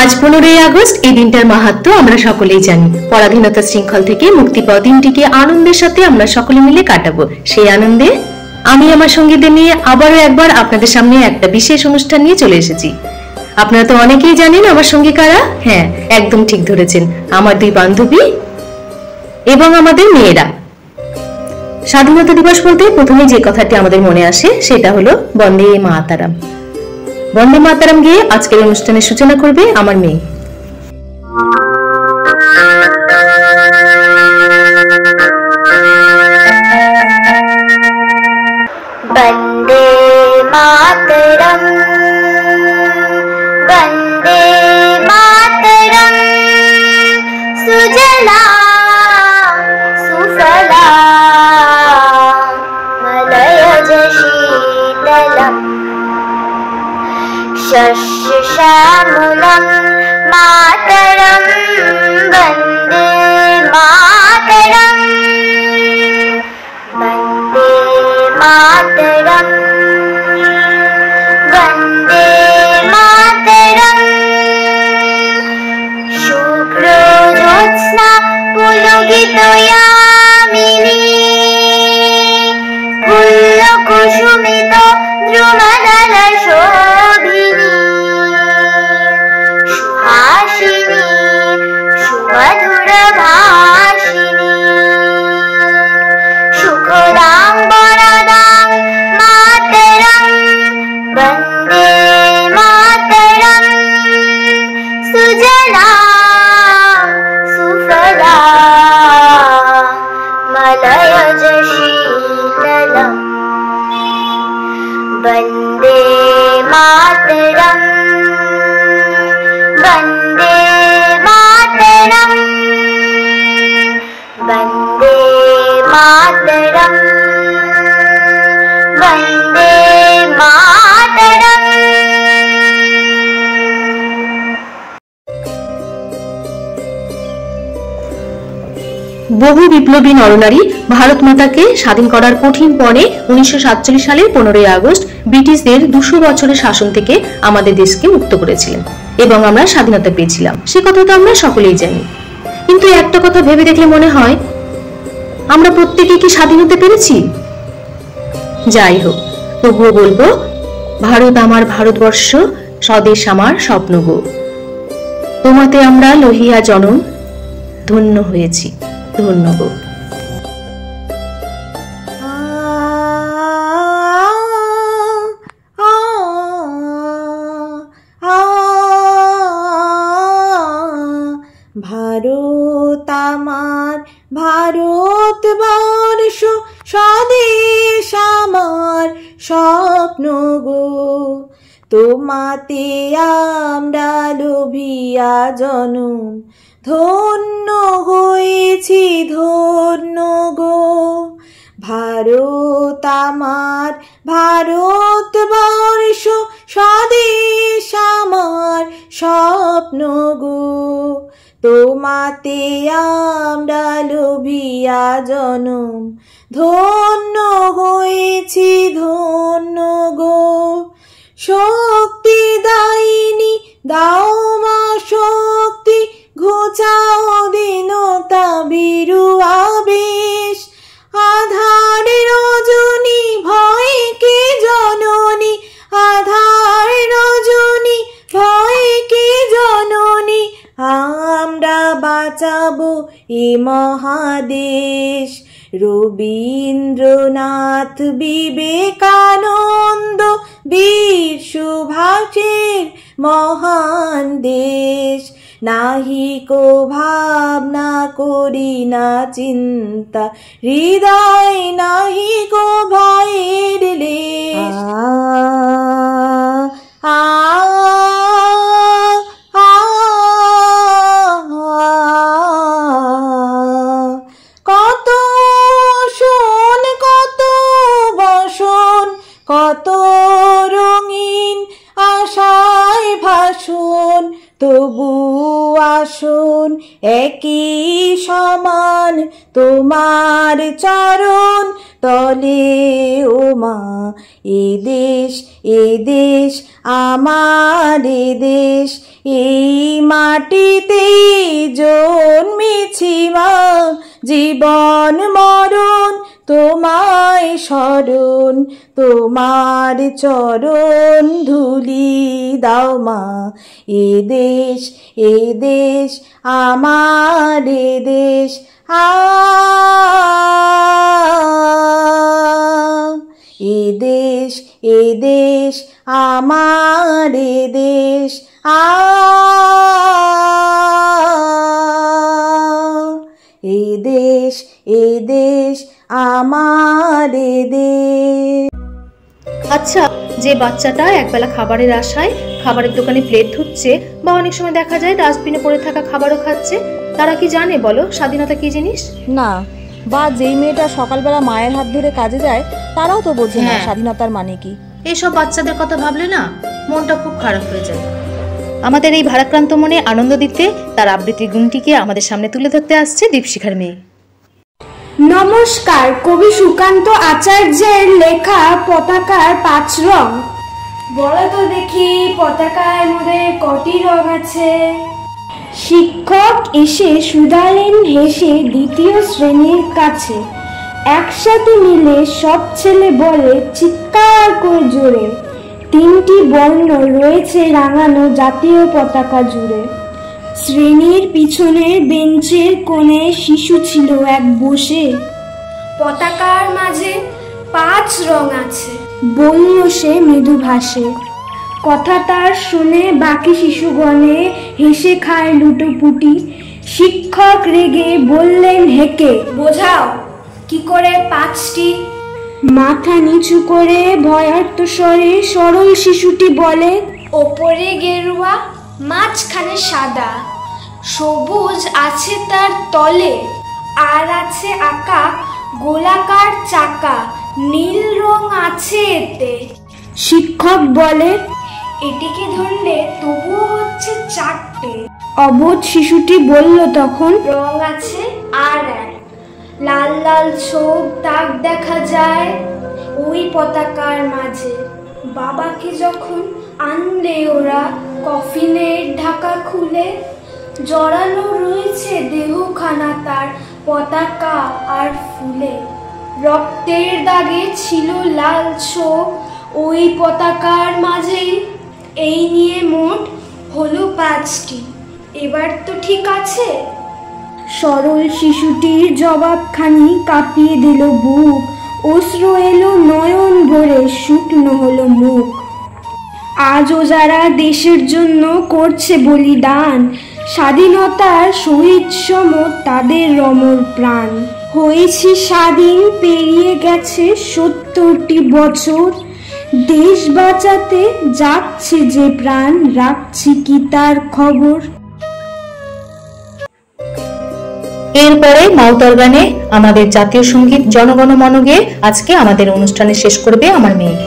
আজ 15ই আগস্ট। এই দিনটার মাহাত্ম্য আমরা সকলেই জানি। পরাধীনতা শৃঙ্খল থেকে মুক্তি পাওয়া দিনটিকে আনন্দের সাথে আমরা সকলে মিলে কাটাবো। সেই আনন্দে আমি আমার সঙ্গীদের নিয়ে আবারও একবার আপনাদের সামনে একটা বিশেষ অনুষ্ঠান নিয়ে চলে এসেছি। আপনারা তো অনেকেই জানেন আমার সঙ্গী কারা। হ্যাঁ, একদম ঠিক ধরেছেন, আমার দুই বান্ধবী এবং আমাদের মেয়েরা। স্বাধীনতা দিবস বলতে প্রথমে যে কথাটি আমাদের মনে আসে সেটা হলো বন্দে মাতারাম। বন্দে মাতারাম গিয়ে আজকের অনুষ্ঠানের সূচনা করবে আমার মেয়ে। বন্দে মাতরম বন্দে মাতরম সুজলা সুফলা মলয়জ শীতলম শস্য শ্যামলম মাতরম বন্দে মাতরম বন্দে মাতরম বন্দে মাতরম শুভ্র জ্যোৎস্না পুলকিত ইয়ামিনী ফুল্ল কুসুমিত দ্রুমদল শোভিনী সুহাসিনী সুমধুর ভাষিনী সুখদাং বরদাং মাতরম বন্দে মাতরম সুজলা সুফলা মলয়জ শীতলম বন্দে মাতরম বন্দে মাতরম বন্দে মাতরম বন্দে মাতরম। বহু বিপ্লবী নরনারী ভারত মাতাকে স্বাধীন করার কঠিন পরে 1947 সালের 15ই আগস্ট ব্রিটিশদের 200 বছরের শাসন থেকে আমাদের দেশকে মুক্ত করেছিলেন এবং আমরা স্বাধীনতা পেয়েছিলাম। সে কথা তো আমরা সকলেই জানি, কিন্তু একটা কথা ভেবে দেখলে মনে হয় আমরা প্রত্যেকে কি স্বাধীন হতে পেরেছি? যাই হোক, তবুও বলবো, ভারত আমার ভারতবর্ষ, স্বদেশ আমার স্বপ্ন গো, তোমাতে আমরা লহিয়া জনম, ধন্য হয়েছি, ধন্য গো। ভারত আমার ভারতবর্ষ, স্বদেশ আমার স্বপ্ন গো, তোমাতে আমরা লোভিয়া জনম, ধন্য হয়েছি, ধন্য গো। ভারত আমার ভারতবর্ষ, স্বদেশ আমার স্বপ্ন গো, তোমাতে আমরা লোভিয়া জনম, ধন্য হয়েছি, ধন্য গো। শক্তি দায়িনী দাও মা শক্তি, ঘুচাও দীনতা ভীরু আবেশ, আধার রজনী ভয়কে জননী, আধার রজনী ভয়কে জননী, আমরা বাঁচাবো এ মহাদেশ। রবীন্দ্রনাথ বিবেকানন্দ বীর সুভাষের মহান দেশ, নাহিকো ভাবনা করি না চিন্তা, হৃদয় নাহিকো ভয়ের লেশ। কত শোন কত বসন, কত রঙিন আশায় ভাষণ, তবু আসন একই সমান তোমার চরণ, তলে ও মা। এ দেশ আমার এ দেশ, এই মাটিতেই জন্মেছি মা। জীবন মরণ তোমায় স্মরণ, তোমার চরণ ধুলি দাও মা। এ দেশ আমার এ দেশ, এ দেশ আমার এ দেশ, এ দেশ আমার এ দেশ। আচ্ছা, যে বাচ্চাটা একবেলা খাবারের আশায় খাবারের দোকানে প্লেট ধুচ্ছে বা অনেক সময় দেখা যায় ডাস্টবিনে পড়ে থাকা খাবারও খাচ্ছে, তারা কি জানে বলো স্বাধীনতা কি জিনিস? না, বা যেই মেয়েটা সকালবেলা মায়ের হাত ধরে কাজে যায় তারাও তো বোঝে না স্বাধীনতার মানে কি। এইসব বাচ্চাদের কথা ভাবলে না মনটা খুব খারাপ হয়ে যায়। আমাদের এই ভারাক্রান্ত মনে আনন্দ দিতে তার আবৃত্তির গুণটিকে আমাদের সামনে তুলে ধরতে আসছে দীপশিখার মেয়ে। নমস্কার, কবি সুকান্ত আচার্যের লেখা পতাকার 5 রং। বলো তো দেখি পতাকার মধ্যে কটি রং আছে? শিক্ষক এসে শুধালেন হেসে দ্বিতীয় শ্রেণীর কাছে। একসাথে মিলে সব ছেলে বলে চিৎকার করে জোরে, 3টি বর্ণ রয়েছে রাঙানো জাতীয় পতাকা জুড়ে। শ্রেণীর পিছনের বেঞ্চের কোণে শিশু ছিল এক বসে। পতাকার মাঝে 5 রং আছে, বলল সে মৃদু ভাষে। কথা তার শুনে বাকি শিশুগণে হেসে খায় লুটোপুটি। শিক্ষক রেগে বললেন হেকে, বোঝাও কি করে 5টি? মাথা নিচু করে ভয়ার্ত স্বরে সরল শিশুটি বলে, ওপরে গেরুয়া, মাঝখানে সাদা, সবুজ আছে তার তলে, আর আছে আঁকা গোলাকার চাকা, নীল রং আছে এতে। শিক্ষক বলে, এটিকে ধরলে তবুও হচ্ছে 4টে। অবোধ শিশুটি বলল তখন, রং আছে আর এক, লাল লাল ছোপ দাগ দেখা যায় ওই পতাকার মাঝে। বাবাকে যখন আনলে ওরা কফিনের ঢাকা খুলে, জড়ানো রয়েছে দেহখানা তার পতাকা আর ফুলে। রক্তের দাগে ছিল লাল ছোপ ওই পতাকার মাঝেই। এই নিয়ে মোট হলো 5টি। এবার তো ঠিক আছে? সরল শিশুটির জবাবখানি কাঁপিয়ে দিল বুক, অশ্রু এলো নয়ন ভরে, শুকনো হলো মুখ। আজও যারা দেশের জন্য করছে বলিদান, স্বাধীনতার শহীদ সম তাদের অমর প্রাণ। হয়েছি স্বাধীন, পেরিয়ে গেছে 70টি বছর, দেশ বাঁচাতে যাচ্ছে যে প্রাণ, রাখছি কি তার খবর? এরপরে মাউতার গানে আমাদের জাতীয় সঙ্গীত জনগণ মন গেয়ে আজকে আমাদের অনুষ্ঠানে শেষ করবে আমার মেয়ে।